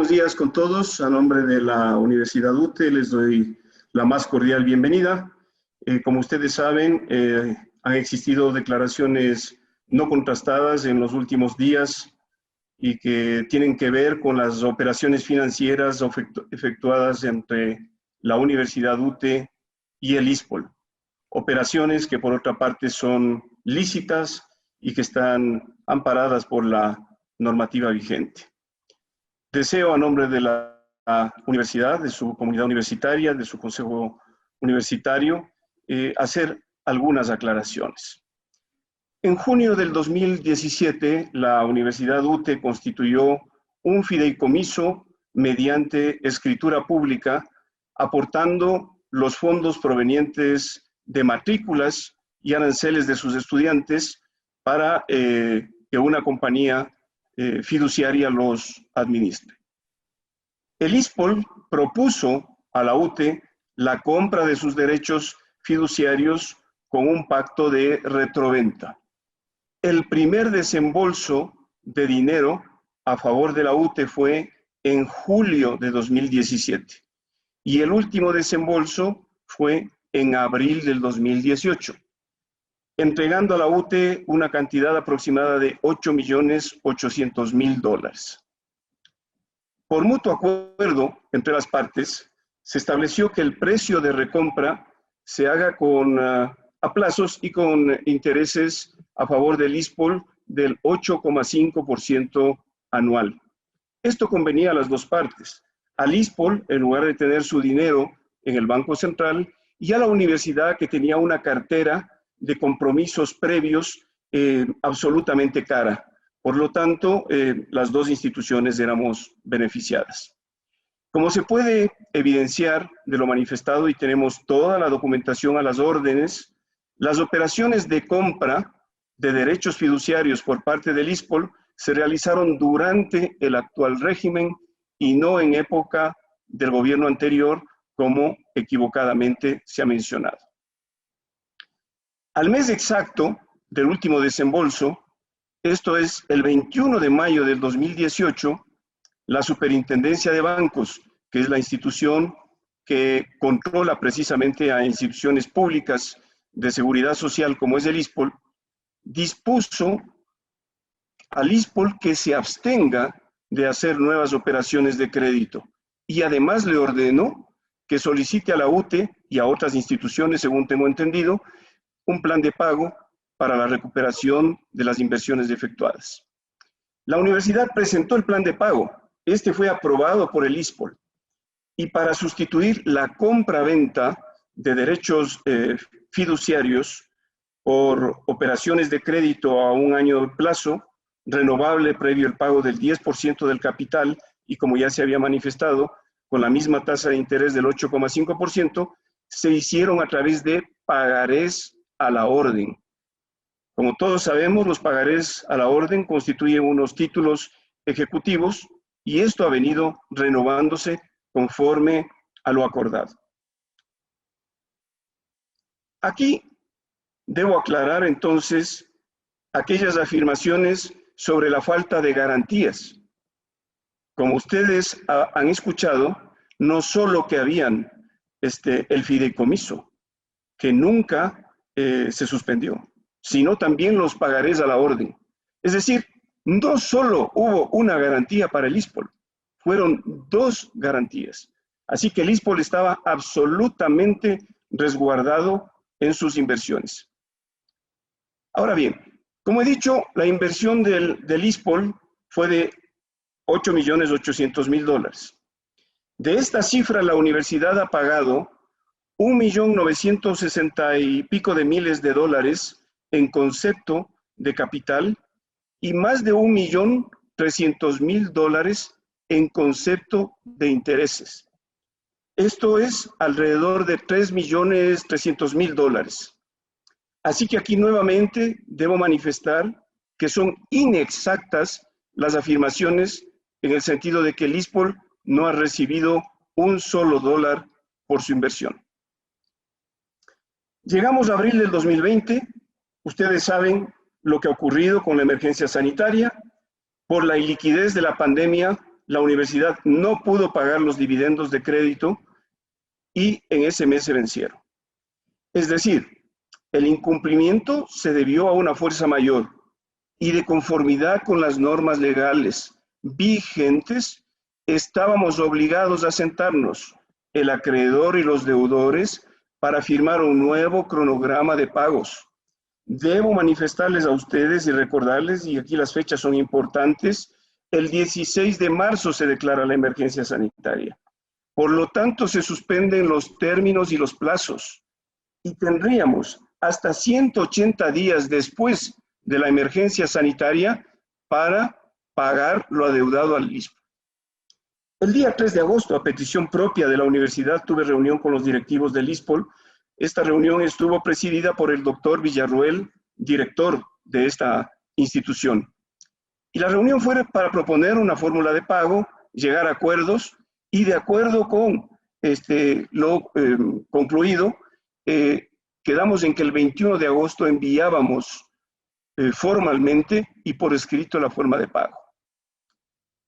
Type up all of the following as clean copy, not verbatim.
buenos días con todos. A nombre de la Universidad UTE les doy la más cordial bienvenida. Como ustedes saben, han existido declaraciones no contrastadas en los últimos días y que tienen que ver con las operaciones financieras efectuadas entre la Universidad UTE y el ISPOL. Operaciones que por otra parte son lícitas y que están amparadas por la normativa vigente. Deseo a nombre de la universidad, de su comunidad universitaria, de su consejo universitario, hacer algunas aclaraciones. En junio del 2017, la Universidad UTE constituyó un fideicomiso mediante escritura pública, aportando los fondos provenientes de matrículas y aranceles de sus estudiantes para que una compañía fiduciaria los administre. El ISPOL propuso a la UTE la compra de sus derechos fiduciarios con un pacto de retroventa. El primer desembolso de dinero a favor de la UTE fue en julio de 2017 y el último desembolso fue en abril del 2018, entregando a la UTE una cantidad aproximada de $8.800.000. Por mutuo acuerdo entre las partes, se estableció que el precio de recompra se haga a plazos y con intereses a favor del ISPOL del 8,5% anual. Esto convenía a las dos partes, al ISPOL en lugar de tener su dinero en el Banco Central y a la universidad que tenía una cartera de compromisos previos absolutamente cara. Por lo tanto, las dos instituciones éramos beneficiadas. Como se puede evidenciar de lo manifestado y tenemos toda la documentación a las órdenes, las operaciones de compra de derechos fiduciarios por parte del ISPOL se realizaron durante el actual régimen y no en época del gobierno anterior, como equivocadamente se ha mencionado. Al mes exacto del último desembolso, esto es el 21 de mayo del 2018, la Superintendencia de Bancos, que es la institución que controla precisamente a instituciones públicas de seguridad social como es el ISPOL, dispuso al ISPOL que se abstenga de hacer nuevas operaciones de crédito y además le ordenó que solicite a la UTE y a otras instituciones, según tengo entendido, un plan de pago para la recuperación de las inversiones efectuadas. La universidad presentó el plan de pago. Este fue aprobado por el ISPOL. Y para sustituir la compra-venta de derechos fiduciarios por operaciones de crédito a un año de plazo, renovable previo el pago del 10% del capital y como ya se había manifestado, con la misma tasa de interés del 8,5%, se hicieron a través de pagarés a la orden. Como todos sabemos, los pagarés a la orden constituyen unos títulos ejecutivos y esto ha venido renovándose conforme a lo acordado. Aquí debo aclarar entonces aquellas afirmaciones sobre la falta de garantías. Como ustedes han escuchado, no solo que habían el fideicomiso, que nunca se suspendió, sino también los pagarés a la orden. Es decir, no solo hubo una garantía para el ISPOL, fueron dos garantías. Así que el ISPOL estaba absolutamente resguardado en sus inversiones. Ahora bien, como he dicho, la inversión del ISPOL fue de $8.800.000. De esta cifra, la universidad ha pagado $1.960.000 y pico de miles de dólares en concepto de capital y más de $1.300.000 en concepto de intereses. Esto es alrededor de $3.300.000. Así que aquí nuevamente debo manifestar que son inexactas las afirmaciones en el sentido de que el ISPOL no ha recibido un solo dólar por su inversión. Llegamos a abril del 2020, ustedes saben lo que ha ocurrido con la emergencia sanitaria. Por la iliquidez de la pandemia, la universidad no pudo pagar los dividendos de crédito y en ese mes se vencieron. Es decir, el incumplimiento se debió a una fuerza mayor y de conformidad con las normas legales vigentes, estábamos obligados a sentarnos, el acreedor y los deudores, para firmar un nuevo cronograma de pagos. Debo manifestarles a ustedes y recordarles, y aquí las fechas son importantes, el 16 de marzo se declara la emergencia sanitaria. Por lo tanto, se suspenden los términos y los plazos y tendríamos hasta 180 días después de la emergencia sanitaria para pagar lo adeudado al ISPO. El día 3 de agosto, a petición propia de la universidad, tuve reunión con los directivos del ISPOL. Esta reunión estuvo presidida por el doctor Villarruel, director de esta institución. Y la reunión fue para proponer una fórmula de pago, llegar a acuerdos, y de acuerdo con lo concluido, quedamos en que el 21 de agosto enviábamos formalmente y por escrito la forma de pago.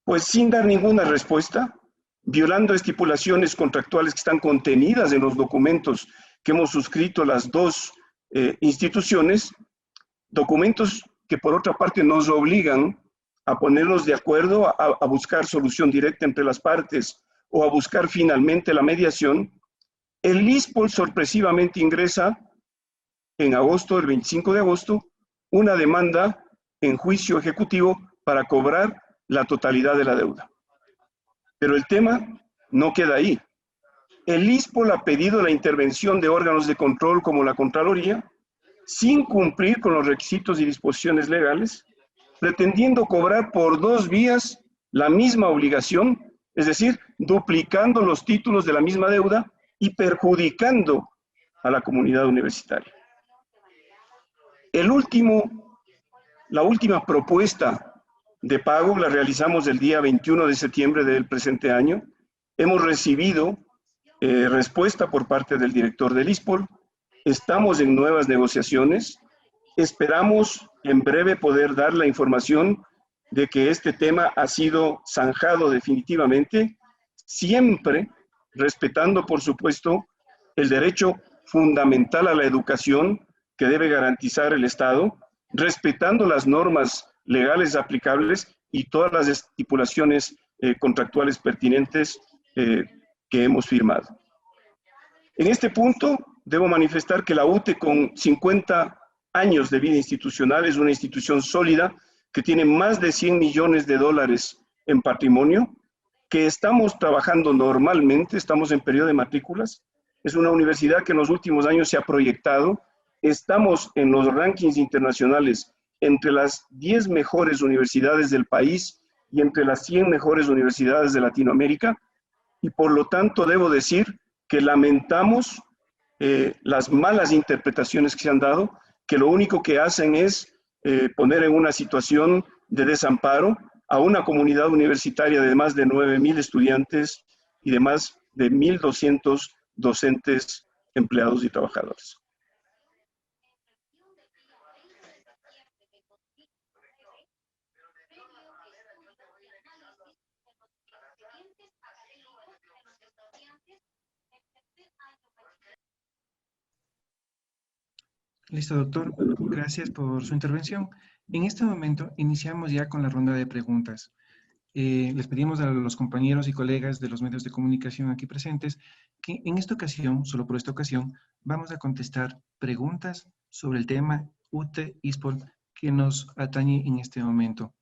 Pues sin dar ninguna respuesta, violando estipulaciones contractuales que están contenidas en los documentos que hemos suscrito las dos instituciones, documentos que por otra parte nos obligan a ponernos de acuerdo, a buscar solución directa entre las partes o a buscar finalmente la mediación, el ISPOL sorpresivamente ingresa en agosto, el 25 de agosto, una demanda en juicio ejecutivo para cobrar la totalidad de la deuda. Pero el tema no queda ahí. El ISPOL ha pedido la intervención de órganos de control como la Contraloría, sin cumplir con los requisitos y disposiciones legales, pretendiendo cobrar por dos vías la misma obligación, es decir, duplicando los títulos de la misma deuda y perjudicando a la comunidad universitaria. La última propuesta de pago la realizamos el día 21 de septiembre del presente año. Hemos recibido respuesta por parte del director del ISPOL. Estamos en nuevas negociaciones. Esperamos en breve poder dar la información de que este tema ha sido zanjado definitivamente, siempre respetando, por supuesto, el derecho fundamental a la educación que debe garantizar el Estado, respetando las normas legales aplicables y todas las estipulaciones contractuales pertinentes que hemos firmado. En este punto, debo manifestar que la UTE, con 50 años de vida institucional, es una institución sólida que tiene más de 100 millones de dólares en patrimonio, que estamos trabajando normalmente, estamos en periodo de matrículas. Es una universidad que en los últimos años se ha proyectado. Estamos en los rankings internacionales entre las 10 mejores universidades del país y entre las 100 mejores universidades de Latinoamérica. Y por lo tanto debo decir que lamentamos las malas interpretaciones que se han dado, que lo único que hacen es poner en una situación de desamparo a una comunidad universitaria de más de 9.000 estudiantes y de más de 1.200 docentes, empleados y trabajadores. Listo, doctor. Gracias por su intervención. En este momento iniciamos ya con la ronda de preguntas. Les pedimos a los compañeros y colegas de los medios de comunicación aquí presentes que en esta ocasión, solo por esta ocasión, vamos a contestar preguntas sobre el tema UTE ISPOL que nos atañe en este momento.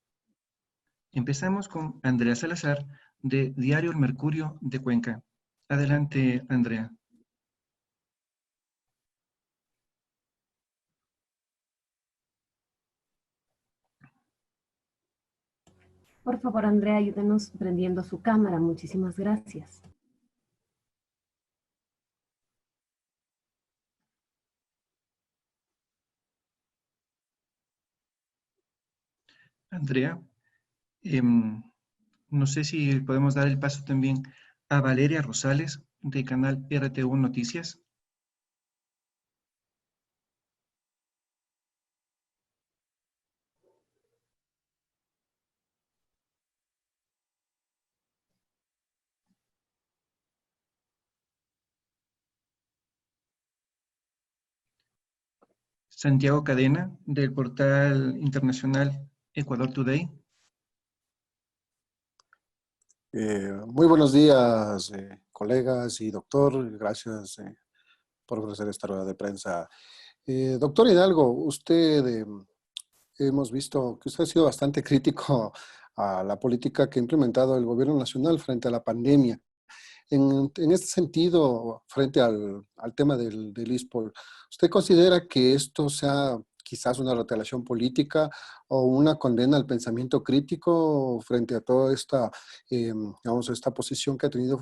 Empezamos con Andrea Salazar, de Diario El Mercurio de Cuenca. Adelante, Andrea. Por favor, Andrea, ayúdenos prendiendo su cámara. Muchísimas gracias. Andrea, no sé si podemos dar el paso también a Valeria Rosales, de canal RTU Noticias. Santiago Cadena, del portal internacional Ecuador Today. Muy buenos días, colegas y doctor. Gracias por ofrecer esta rueda de prensa. Doctor Hidalgo, hemos visto que usted ha sido bastante crítico a la política que ha implementado el gobierno nacional frente a la pandemia. En este sentido, frente al tema del ISPOL, ¿usted considera que esto sea quizás una retaliación política o una condena al pensamiento crítico frente a toda esta, digamos, esta posición que ha tenido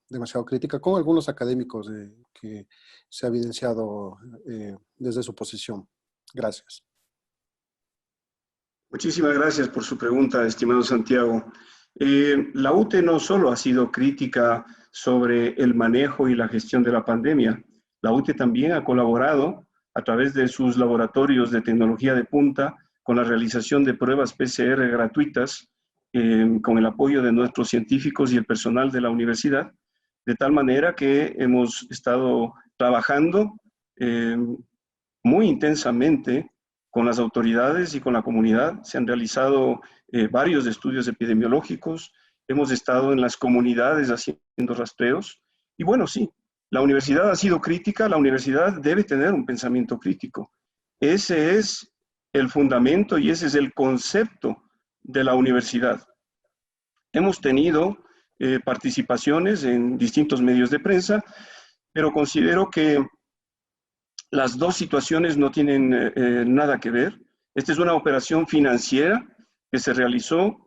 demasiado crítica con algunos académicos que se ha evidenciado desde su posición? Gracias. Muchísimas gracias por su pregunta, estimado Santiago. La UTE no solo ha sido crítica sobre el manejo y la gestión de la pandemia, la UTE también ha colaborado a través de sus laboratorios de tecnología de punta con la realización de pruebas PCR gratuitas con el apoyo de nuestros científicos y el personal de la universidad, de tal manera que hemos estado trabajando muy intensamente con las autoridades y con la comunidad. Se han realizado varios estudios epidemiológicos, hemos estado en las comunidades haciendo rastreos, y bueno, sí, la universidad ha sido crítica, la universidad debe tener un pensamiento crítico. Ese es el fundamento y ese es el concepto de la universidad. Hemos tenido participaciones en distintos medios de prensa, pero considero que las dos situaciones no tienen nada que ver. Esta es una operación financiera que se realizó,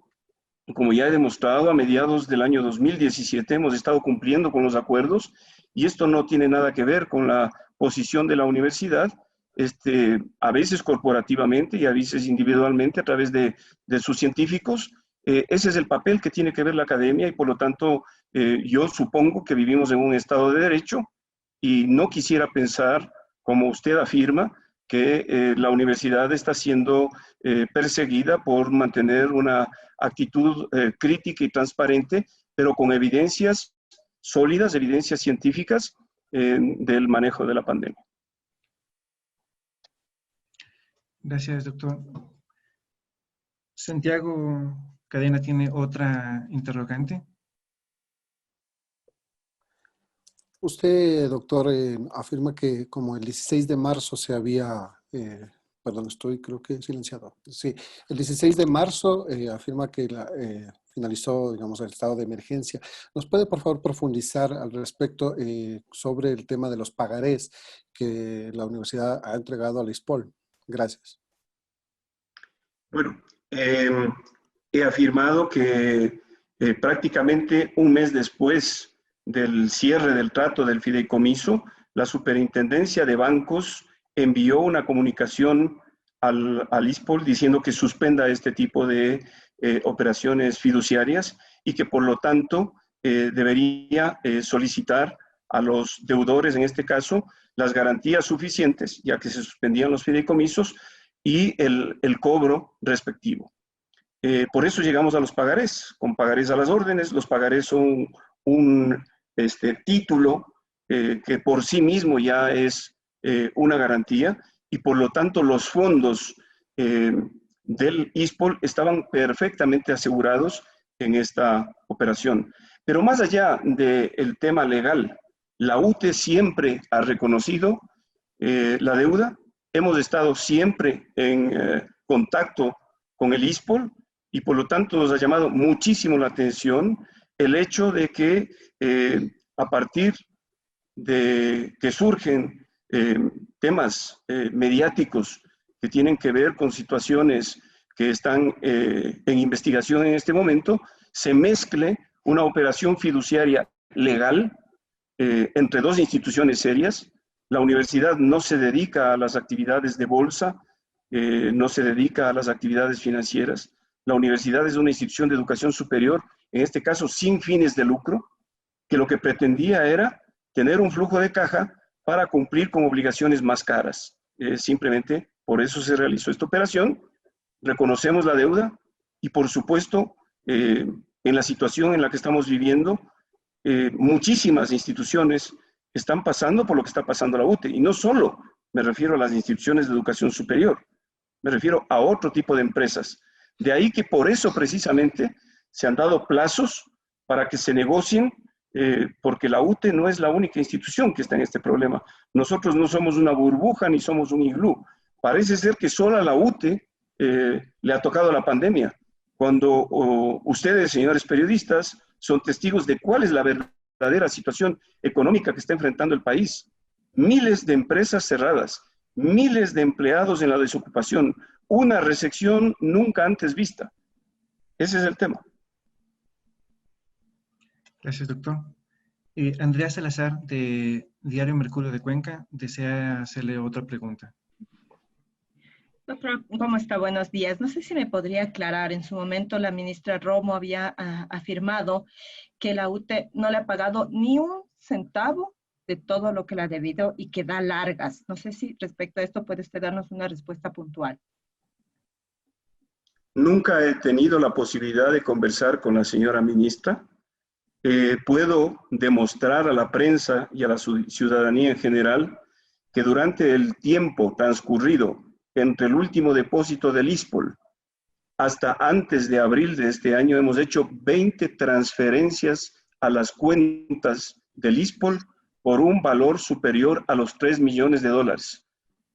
como ya he demostrado, a mediados del año 2017. Hemos estado cumpliendo con los acuerdos y esto no tiene nada que ver con la posición de la universidad, a veces corporativamente y a veces individualmente a través de sus científicos. Ese es el papel que tiene que ver la academia y por lo tanto yo supongo que vivimos en un Estado de Derecho y no quisiera pensar, como usted afirma, que la universidad está siendo perseguida por mantener una actitud crítica y transparente, pero con evidencias sólidas, evidencias científicas del manejo de la pandemia. Gracias, doctor. Santiago Cadena tiene otra interrogante. Usted, doctor, afirma que como el 16 de marzo se había, perdón, estoy creo que silenciado. Sí, el 16 de marzo afirma que finalizó, digamos, el estado de emergencia. ¿Nos puede, por favor, profundizar al respecto sobre el tema de los pagarés que la universidad ha entregado al ISPOL? Gracias. Bueno, he afirmado que prácticamente un mes después del cierre del trato del fideicomiso, la Superintendencia de Bancos envió una comunicación al ISPOL diciendo que suspenda este tipo de operaciones fiduciarias y que por lo tanto debería solicitar a los deudores, en este caso, las garantías suficientes, ya que se suspendían los fideicomisos, y el cobro respectivo. Por eso llegamos a los pagarés, con pagarés a las órdenes. Los pagarés son un título que por sí mismo ya es una garantía y por lo tanto los fondos del ISPOL estaban perfectamente asegurados en esta operación. Pero más allá del tema legal, la UTE siempre ha reconocido la deuda. Hemos estado siempre en contacto con el ISPOL y por lo tanto nos ha llamado muchísimo la atención el hecho de que a partir de que surgen temas mediáticos que tienen que ver con situaciones que están en investigación en este momento, se mezcle una operación fiduciaria legal entre dos instituciones serias. La universidad no se dedica a las actividades de bolsa, no se dedica a las actividades financieras. La universidad es una institución de educación superior, en este caso sin fines de lucro, que lo que pretendía era tener un flujo de caja para cumplir con obligaciones más caras. Simplemente por eso se realizó esta operación. Reconocemos la deuda y por supuesto en la situación en la que estamos viviendo, muchísimas instituciones están pasando por lo que está pasando la UTE, y no solo me refiero a las instituciones de educación superior, me refiero a otro tipo de empresas. De ahí que por eso precisamente se han dado plazos para que se negocien, porque la UTE no es la única institución que está en este problema. Nosotros no somos una burbuja ni somos un iglú. Parece ser que solo a la UTE le ha tocado la pandemia, cuando ustedes, señores periodistas, son testigos de cuál es la verdadera situación económica que está enfrentando el país. Miles de empresas cerradas, miles de empleados en la desocupación, una recesión nunca antes vista. Ese es el tema. Gracias, doctor. Andrea Salazar, de Diario Mercurio de Cuenca, desea hacerle otra pregunta. Doctor, ¿cómo está? Buenos días. No sé si me podría aclarar. En su momento la ministra Romo había afirmado que la UTE no le ha pagado ni un centavo de todo lo que le ha debido y que da largas. No sé si respecto a esto puede usted darnos una respuesta puntual. Nunca he tenido la posibilidad de conversar con la señora ministra. Puedo demostrar a la prensa y a la ciudadanía en general que durante el tiempo transcurrido entre el último depósito del ISPOL hasta antes de abril de este año hemos hecho 20 transferencias a las cuentas del ISPOL por un valor superior a los 3 millones de dólares.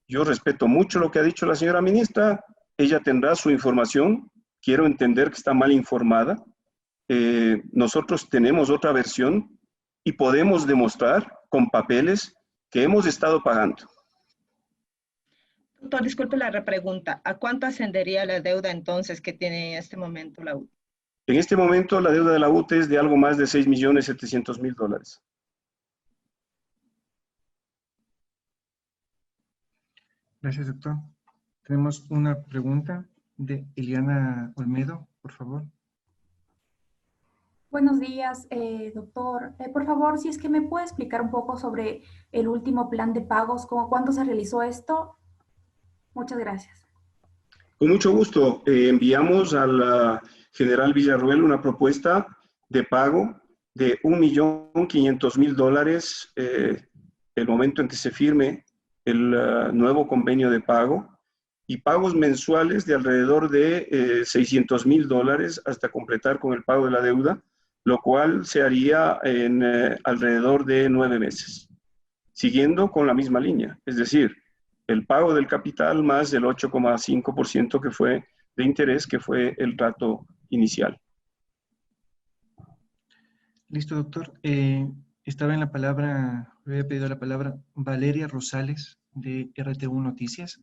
Yo respeto mucho lo que ha dicho la señora ministra, ella tendrá su información, quiero entender que está mal informada. Nosotros tenemos otra versión y podemos demostrar con papeles que hemos estado pagando. Doctor, disculpe la repregunta. ¿A cuánto ascendería la deuda entonces que tiene en este momento la UTE? En este momento la deuda de la UTE es de algo más de 6.700.000 dólares. Gracias, doctor. Tenemos una pregunta de Eliana Olmedo, por favor. Buenos días, doctor. Por favor, si es que me puede explicar un poco sobre el último plan de pagos, ¿cuándo se realizó esto? Muchas gracias. Con mucho gusto. Enviamos a la general Villarruel una propuesta de pago de $1.500.000 el momento en que se firme el nuevo convenio de pago, y pagos mensuales de alrededor de $600.000 hasta completar con el pago de la deuda, lo cual se haría en alrededor de 9 meses, siguiendo con la misma línea, es decir, el pago del capital más el 8,5% que fue de interés, que fue el trato inicial. Listo, doctor. Estaba en la palabra, había pedido la palabra Valeria Rosales, de RTU Noticias.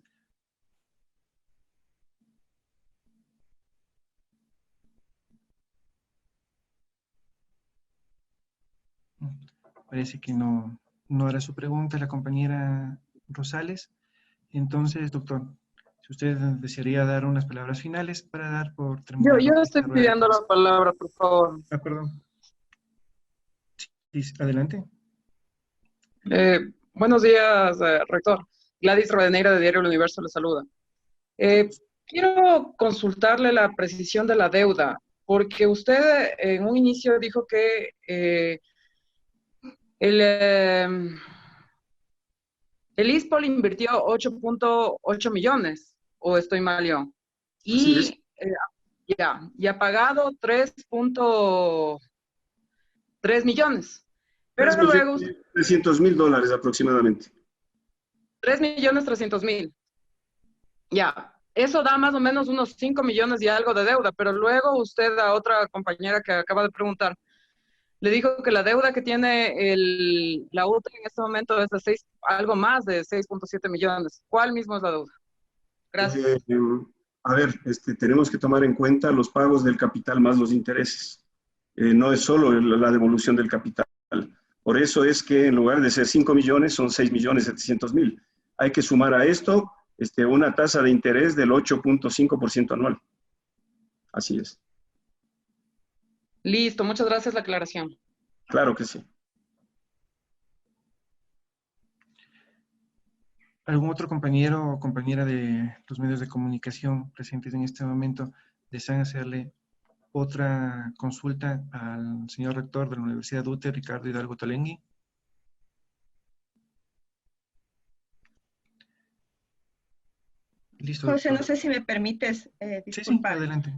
Parece que no hará su pregunta la compañera Rosales. Entonces, doctor, si usted desearía dar unas palabras finales para dar por terminado. Yo estoy pidiendo la palabra, por favor. Ah, perdón. Sí, adelante. Buenos días, rector. Gladys Rodeneira, de Diario El Universo, le saluda. Quiero consultarle la precisión de la deuda, porque usted en un inicio dijo que el ISPOL invirtió 8.8 millones, o estoy mal yo. Y ya ha pagado 3.3 millones. Pero luego... $300.000 aproximadamente. 3.300.000. Ya, eso da más o menos unos 5 millones y algo de deuda, pero luego usted a otra compañera que acaba de preguntar, le dijo que la deuda que tiene la UTE en este momento es de algo más de 6.7 millones. ¿Cuál mismo es la deuda? Gracias. A ver, tenemos que tomar en cuenta los pagos del capital más los intereses. No es solo la devolución del capital. Por eso es que en lugar de ser 5 millones, son 6.700.000. Hay que sumar a esto una tasa de interés del 8.5% anual. Así es. Listo, muchas gracias la aclaración. Claro que sí. ¿Algún otro compañero o compañera de los medios de comunicación presentes en este momento desean hacerle otra consulta al señor rector de la Universidad UTE, Ricardo Hidalgo Tolengui? Listo, José, doctor. no sé si me permites Sí, disculpar. adelante.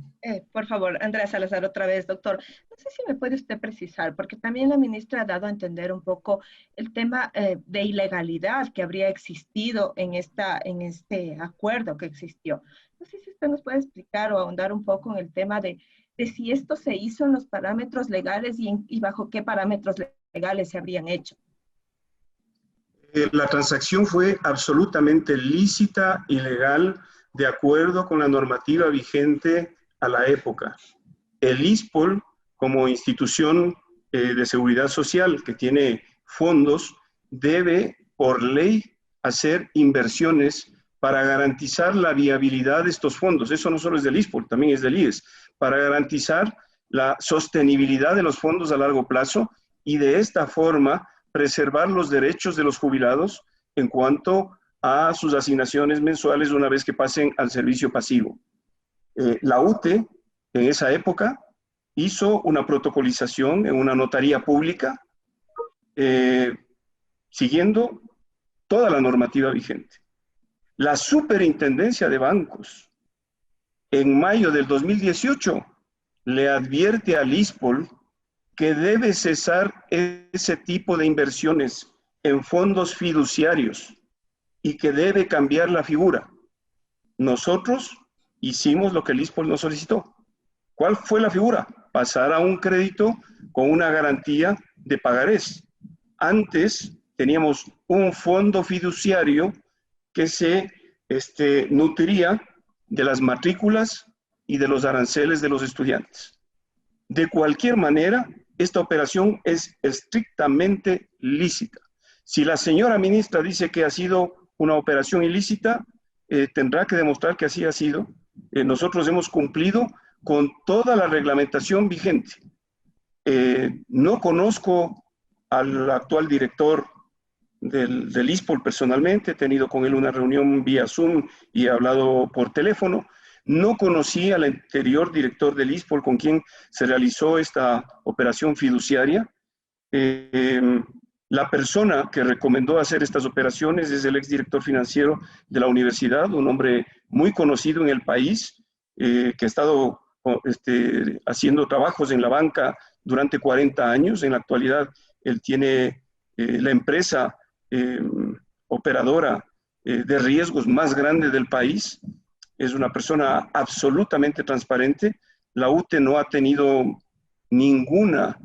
Por favor, Andrea Salazar, otra vez, doctor. No sé si me puede usted precisar, porque también la ministra ha dado a entender un poco el tema de ilegalidad que habría existido en este acuerdo que existió. No sé si usted nos puede explicar o ahondar un poco en el tema de si esto se hizo en los parámetros legales y bajo qué parámetros legales se habrían hecho. La transacción fue absolutamente lícita y legal de acuerdo con la normativa vigente a la época. El ISPOL, como institución de seguridad social que tiene fondos, debe por ley hacer inversiones para garantizar la viabilidad de estos fondos. Eso no solo es del ISPOL, también es del IES, para garantizar la sostenibilidad de los fondos a largo plazo y de esta forma preservar los derechos de los jubilados en cuanto a sus asignaciones mensuales una vez que pasen al servicio pasivo. La UTE, en esa época, hizo una protocolización en una notaría pública siguiendo toda la normativa vigente. La Superintendencia de Bancos, en mayo del 2018, le advierte al ISPOL que debe cesar ese tipo de inversiones en fondos fiduciarios y que debe cambiar la figura. Nosotros hicimos lo que el ISPOL nos solicitó. ¿Cuál fue la figura? Pasar a un crédito con una garantía de pagarés. Antes teníamos un fondo fiduciario que se nutriría de las matrículas y de los aranceles de los estudiantes. De cualquier manera, esta operación es estrictamente lícita. Si la señora ministra dice que ha sido una operación ilícita, tendrá que demostrar que así ha sido. Nosotros hemos cumplido con toda la reglamentación vigente. No conozco al actual director del ISPOL personalmente, he tenido con él una reunión vía Zoom y he hablado por teléfono. No conocí al anterior director del ISPOL con quien se realizó esta operación fiduciaria. La persona que recomendó hacer estas operaciones es el exdirector financiero de la universidad, un hombre muy conocido en el país, que ha estado haciendo trabajos en la banca durante 40 años. En la actualidad, él tiene la empresa operadora de riesgos más grande del país. Es una persona absolutamente transparente. La UTE no ha tenido ninguna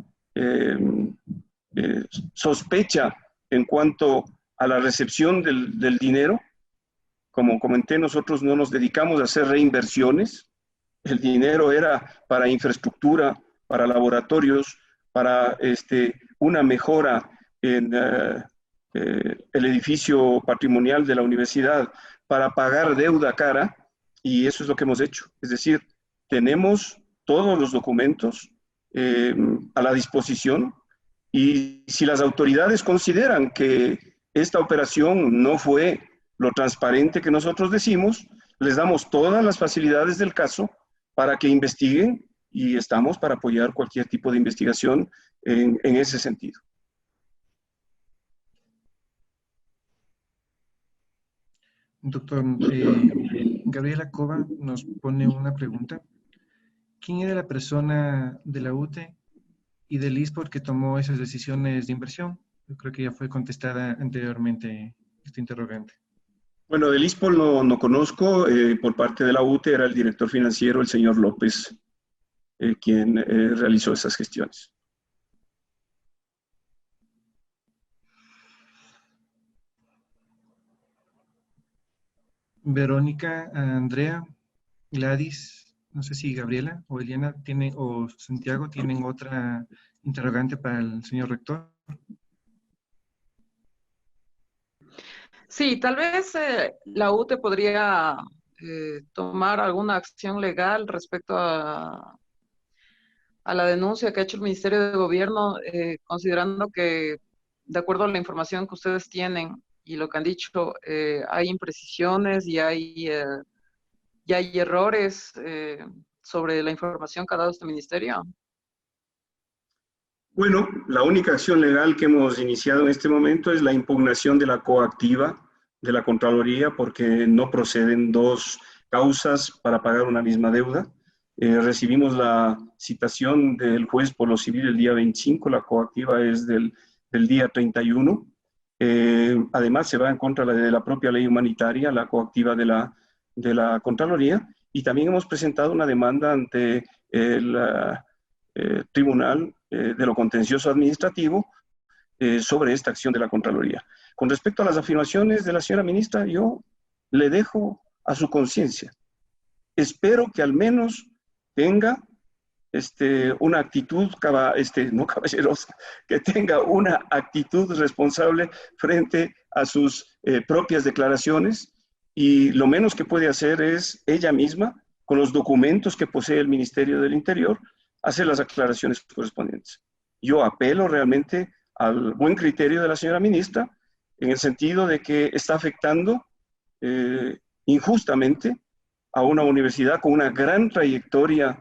sospecha en cuanto a la recepción del dinero. Como comenté, nosotros no nos dedicamos a hacer reinversiones. El dinero era para infraestructura, para laboratorios, para una mejora en el edificio patrimonial de la universidad, para pagar deuda cara, y eso es lo que hemos hecho. Es decir, tenemos todos los documentos a la disposición, y si las autoridades consideran que esta operación no fue lo transparente que nosotros decimos, les damos todas las facilidades del caso para que investiguen, y estamos para apoyar cualquier tipo de investigación en ese sentido. Doctor, Gabriela Cova nos pone una pregunta. ¿Quién era la persona de la UTE y del ISPOL que tomó esas decisiones de inversión? Yo creo que ya fue contestada anteriormente esta interrogante. Bueno, del ISPOL no conozco. Por parte de la UTE era el director financiero, el señor López, quien realizó esas gestiones. Verónica, Andrea, Gladys, no sé si Gabriela o Eliana o Santiago tienen otra interrogante para el señor rector. Sí, tal vez la UTE podría tomar alguna acción legal respecto a la denuncia que ha hecho el Ministerio de Gobierno, considerando que, de acuerdo a la información que ustedes tienen y lo que han dicho, hay imprecisiones y hay errores sobre la información que ha dado este ministerio. Bueno, la única acción legal que hemos iniciado en este momento es la impugnación de la coactiva de la Contraloría porque no proceden dos causas para pagar una misma deuda. Recibimos la citación del juez por lo civil el día 25, la coactiva es del día 31. Además, se va en contra de la propia ley humanitaria, la coactiva de la Contraloría, y también hemos presentado una demanda ante el Tribunal de lo Contencioso Administrativo sobre esta acción de la Contraloría. Con respecto a las afirmaciones de la señora ministra, yo le dejo a su conciencia. Espero que al menos tenga una actitud, no caballerosa, que tenga una actitud responsable frente a sus propias declaraciones, y lo menos que puede hacer es ella misma, con los documentos que posee el Ministerio del Interior, hacer las aclaraciones correspondientes. Yo apelo realmente al buen criterio de la señora ministra, en el sentido de que está afectando injustamente a una universidad con una gran trayectoria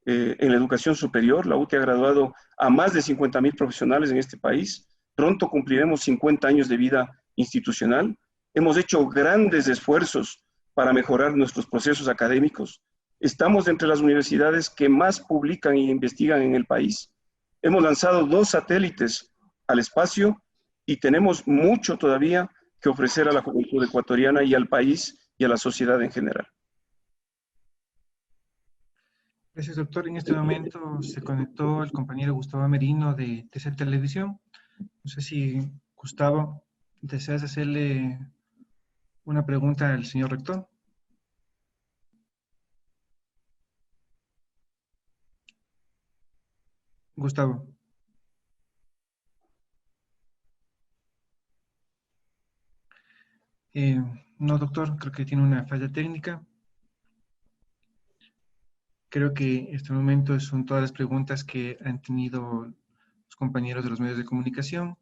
en la educación superior. La UTE ha graduado a más de 50,000 profesionales en este país. Pronto cumpliremos 50 años de vida institucional. Hemos hecho grandes esfuerzos para mejorar nuestros procesos académicos. Estamos entre las universidades que más publican e investigan en el país. Hemos lanzado 2 satélites al espacio y tenemos mucho todavía que ofrecer a la juventud ecuatoriana y al país y a la sociedad en general. Gracias, doctor. En este momento se conectó el compañero Gustavo Merino de TC Televisión. No sé si, Gustavo, deseas hacerle una pregunta al señor rector. Gustavo. No, doctor, creo que tiene una falla técnica. Creo que en este momento son todas las preguntas que han tenido los compañeros de los medios de comunicación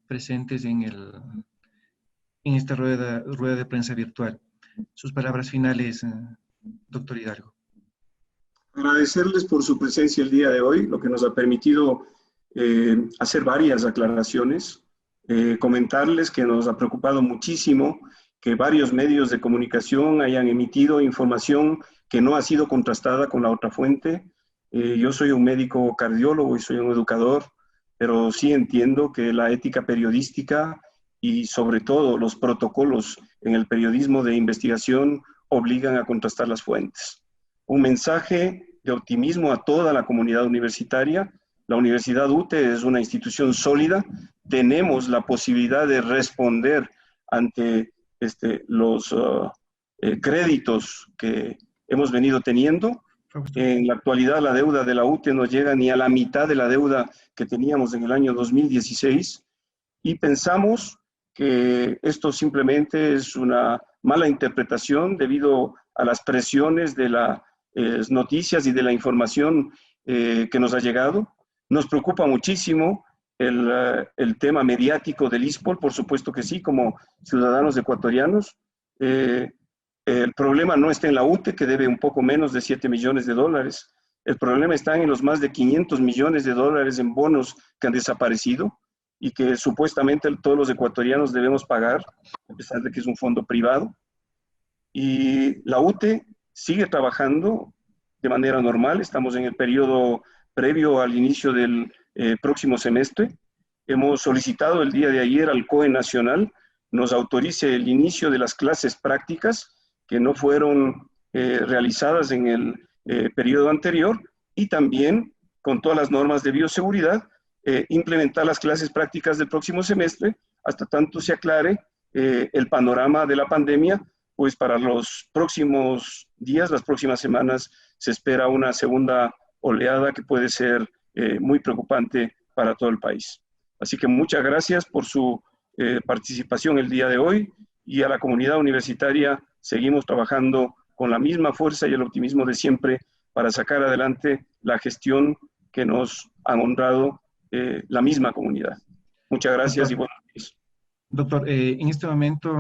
presentes en esta rueda de prensa virtual. Sus palabras finales, doctor Hidalgo. Agradecerles por su presencia el día de hoy, lo que nos ha permitido hacer varias aclaraciones, comentarles que nos ha preocupado muchísimo que varios medios de comunicación hayan emitido información que no ha sido contrastada con la otra fuente. Yo soy un médico cardiólogo y soy un educador, pero sí entiendo que la ética periodística y sobre todo los protocolos en el periodismo de investigación obligan a contrastar las fuentes. Un mensaje de optimismo a toda la comunidad universitaria. La Universidad UTE es una institución sólida. Tenemos la posibilidad de responder ante los créditos que hemos venido teniendo. En la actualidad la deuda de la UTE no llega ni a la mitad de la deuda que teníamos en el año 2016 y pensamos que esto simplemente es una mala interpretación debido a las presiones de las noticias y de la información que nos ha llegado. Nos preocupa muchísimo el tema mediático del ISPOL, por supuesto que sí, como ciudadanos ecuatorianos. El problema no está en la UTE, que debe un poco menos de 7 millones de dólares. El problema está en los más de 500 millones de dólares en bonos que han desaparecido y que supuestamente todos los ecuatorianos debemos pagar, a pesar de que es un fondo privado. Y la UTE sigue trabajando de manera normal. Estamos en el periodo previo al inicio del próximo semestre. Hemos solicitado el día de ayer al COE Nacional nos autorice el inicio de las clases prácticas que no fueron realizadas en el periodo anterior, y también, con todas las normas de bioseguridad, implementar las clases prácticas del próximo semestre hasta tanto se aclare el panorama de la pandemia, pues para los próximos días, las próximas semanas, se espera una segunda oleada que puede ser muy preocupante para todo el país. Así que muchas gracias por su participación el día de hoy, y a la comunidad universitaria seguimos trabajando con la misma fuerza y el optimismo de siempre para sacar adelante la gestión que nos ha honrado la misma comunidad. Muchas gracias, doctor, y buenos días. Doctor, en este momento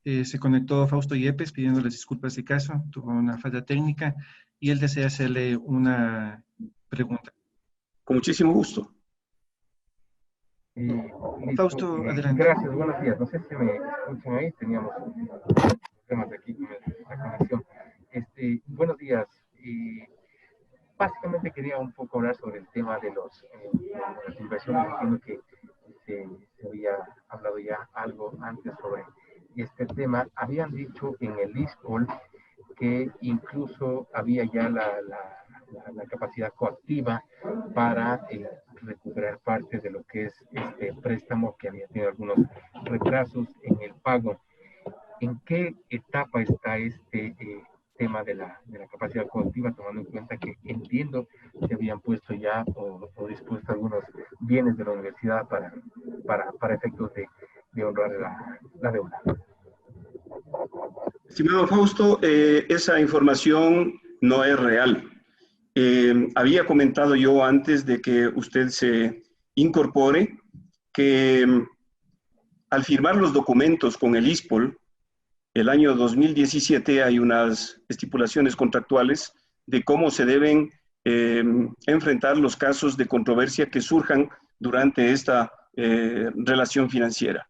se conectó Fausto Yepes pidiéndoles disculpas de caso, tuvo una falla técnica y él desea hacerle una pregunta. Con muchísimo gusto. Fausto, adelante. Gracias, buenos días. No sé si me escuchan ahí, teníamos problemas aquí con la conexión. Buenos días. Básicamente quería un poco hablar sobre el tema de las inversiones. Entiendo que se había hablado ya algo antes sobre este tema. Habían dicho en el ISPOL que incluso había ya la capacidad coactiva para recuperar parte de lo que es este préstamo que había tenido algunos retrasos en el pago. ¿En qué etapa está este tema de la capacidad coactiva, tomando en cuenta que entiendo que habían puesto ya o dispuesto algunos bienes de la universidad para efectos de honrar la deuda? Estimado Fausto, esa información no es real. Había comentado yo antes de que usted se incorpore que al firmar los documentos con el ISPOL, el año 2017 hay unas estipulaciones contractuales de cómo se deben enfrentar los casos de controversia que surjan durante esta relación financiera.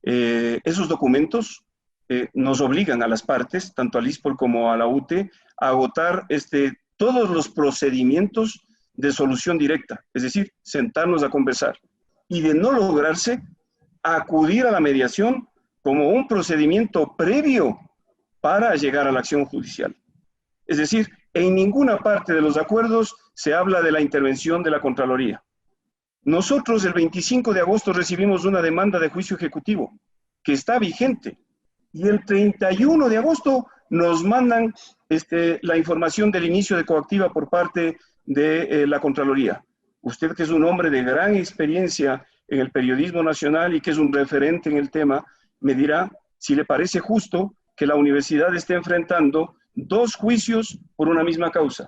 Esos documentos nos obligan a las partes, tanto al ISPOL como a la UTE, a agotar todos los procedimientos de solución directa, es decir, sentarnos a conversar. Y de no lograrse, acudir a la mediación como un procedimiento previo para llegar a la acción judicial. Es decir, en ninguna parte de los acuerdos se habla de la intervención de la Contraloría. Nosotros el 25 de agosto recibimos una demanda de juicio ejecutivo que está vigente y el 31 de agosto nos mandan la información del inicio de coactiva por parte de la Contraloría. Usted, que es un hombre de gran experiencia en el periodismo nacional y que es un referente en el tema, me dirá si le parece justo que la universidad esté enfrentando 2 juicios por una misma causa.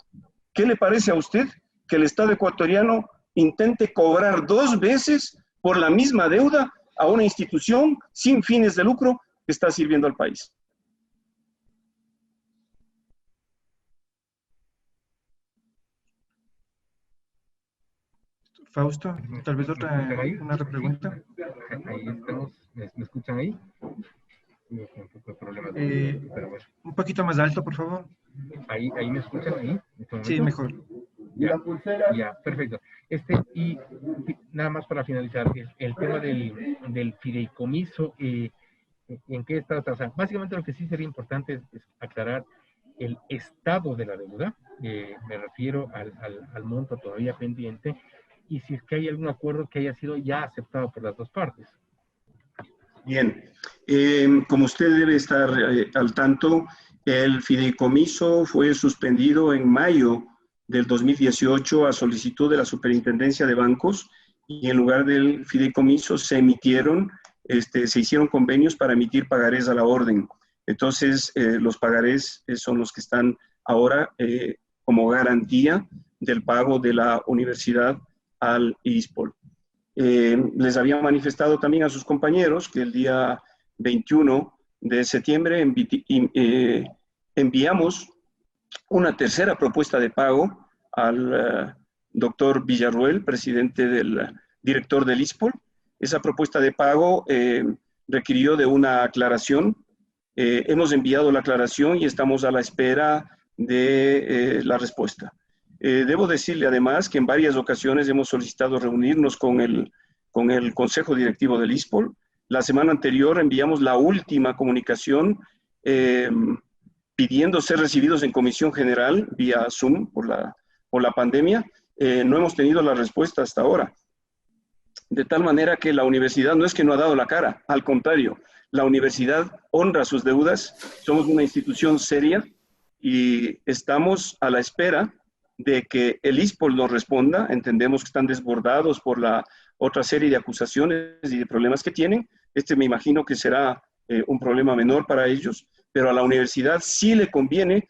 ¿Qué le parece a usted que el Estado ecuatoriano intente cobrar 2 veces por la misma deuda a una institución sin fines de lucro que está sirviendo al país? Fausto, tal vez una pregunta. Ahí estamos. ¿Me escuchan ahí? Un poco de problema pero bueno. Un poquito más alto, por favor. ¿Ahí me escuchan ahí? Sí, mejor. Ya, perfecto. Y nada más para finalizar, el tema del fideicomiso, ¿en qué estado está? O sea, básicamente lo que sí sería importante es aclarar el estado de la deuda, me refiero al monto todavía pendiente, y si es que hay algún acuerdo que haya sido ya aceptado por las 2 partes. Bien, como usted debe estar al tanto, el fideicomiso fue suspendido en mayo del 2018 a solicitud de la Superintendencia de Bancos, y en lugar del fideicomiso se hicieron convenios para emitir pagarés a la orden. Entonces, los pagarés son los que están ahora como garantía del pago de la universidad al ISPOL. Les había manifestado también a sus compañeros que el día 21 de septiembre enviamos una tercera propuesta de pago al doctor Villarruel, director del ISPOL. Esa propuesta de pago requirió de una aclaración. Hemos enviado la aclaración y estamos a la espera de la respuesta. Debo decirle además que en varias ocasiones hemos solicitado reunirnos con el Consejo Directivo del ISPOL. La semana anterior enviamos la última comunicación pidiendo ser recibidos en comisión general vía Zoom por la pandemia. No hemos tenido la respuesta hasta ahora. De tal manera que la universidad no es que no ha dado la cara, al contrario, la universidad honra sus deudas, somos una institución seria y estamos a la espera de que el ISPOL nos responda. Entendemos que están desbordados por la otra serie de acusaciones y de problemas que tienen. Me imagino que será un problema menor para ellos, pero a la universidad sí le conviene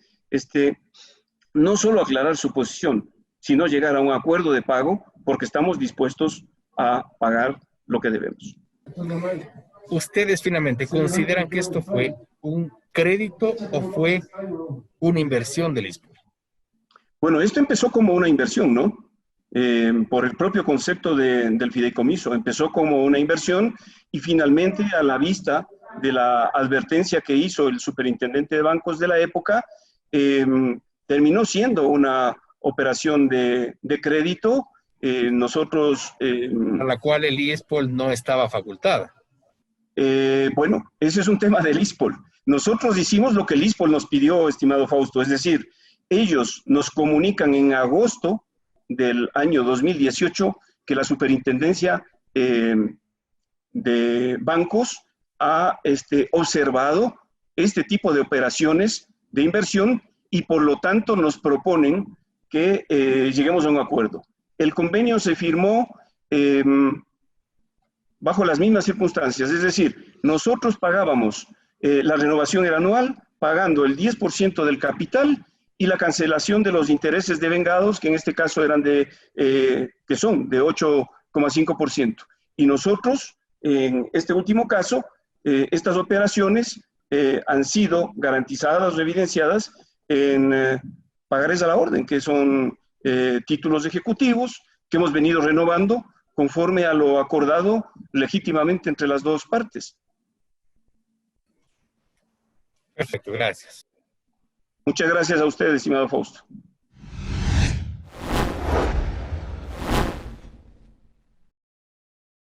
no solo aclarar su posición, sino llegar a un acuerdo de pago, porque estamos dispuestos a pagar lo que debemos. ¿Ustedes finalmente consideran que esto fue un crédito o fue una inversión del ISPOL? Bueno, esto empezó como una inversión, ¿no? por el propio concepto del fideicomiso. Empezó como una inversión y finalmente, a la vista de la advertencia que hizo el superintendente de bancos de la época, terminó siendo una operación de crédito. Nosotros... a la cual el IESPOL no estaba facultada. Bueno, ese es un tema del ISPOL. Nosotros hicimos lo que el ISPOL nos pidió, estimado Fausto, es decir, ellos nos comunican en agosto del año 2018 que la superintendencia de bancos ha observado este tipo de operaciones de inversión y por lo tanto nos proponen que lleguemos a un acuerdo. El convenio se firmó bajo las mismas circunstancias, es decir, nosotros pagábamos, la renovación era anual, pagando el 10% del capital y la cancelación de los intereses devengados, que en este caso eran que son de 8,5%. Y nosotros, en este último caso, estas operaciones han sido garantizadas o evidenciadas en pagarés a la orden, que son títulos ejecutivos que hemos venido renovando conforme a lo acordado legítimamente entre las dos partes. Perfecto, gracias. Muchas gracias a ustedes, estimado Fausto.